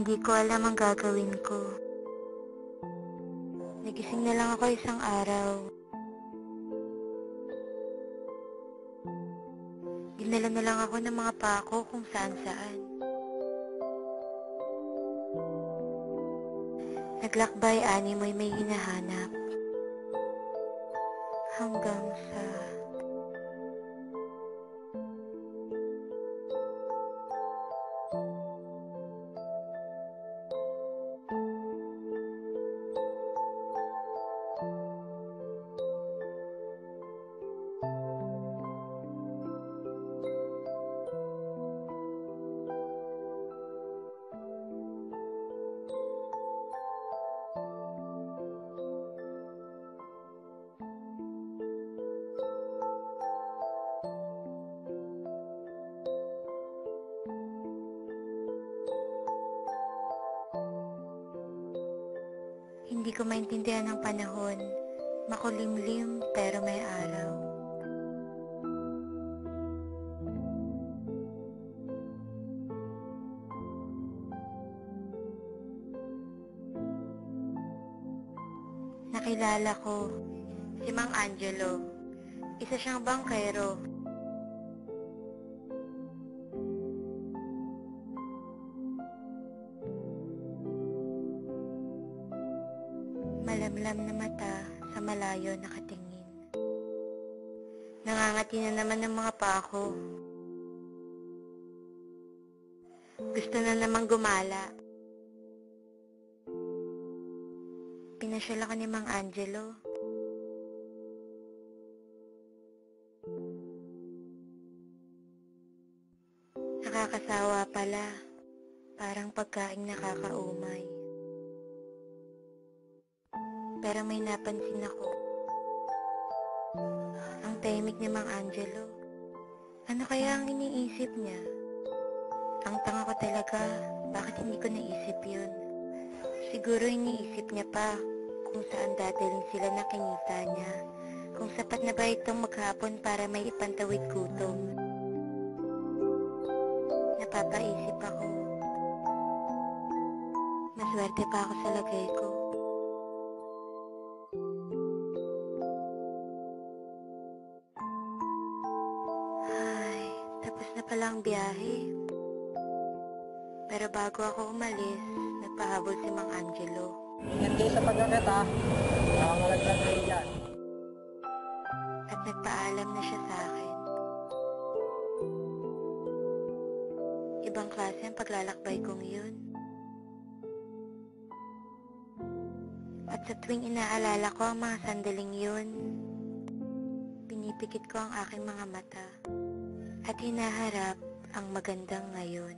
Hindi ko alam ang gagawin ko. Nagising na lang ako isang araw. Dinala na lang ako ng mga pako kung saan-saan. Naglakbay animoy may hinahanap. Hanggang sa... Hindi ko maintindihan ang panahon. Makulimlim pero may araw. Nakilala ko si Mang Angelo. Isa siyang bangkero. Malamlam na mata sa malayo nakatingin. Nangangati na naman ng mga pako. Gusto na namang gumala. Pinasyal ako ni Mang Angelo. Nakakasawa pala. Parang pagkaing nakakaumay. Pero may napansin ako. Ang tahimik ni Mang Angelo. Ano kaya ang iniisip niya? Ang tanga ko talaga. Bakit hindi ko naisip yun? Siguro iniisip niya pa kung saan dadalhin sila na kinita niya. Kung sapat na ba itong maghapon para may ipantawid gutom. Napapaisip ako. Maswerte pa ako sa lagay ko. Tapos na pala ang biyahe. Pero bago ako umalis, nagpahabol si Mang Angelo. Ingat kayo sa pagkakat ha. Nakakalaglag kayo dyan. At nagpaalam na siya sa akin. Ibang klase ang paglalakbay kong yun. At sa tuwing inaalala ko ang mga sandaling yun, pinipikit ko ang aking mga mata. At hinaharap ang magandang ngayon.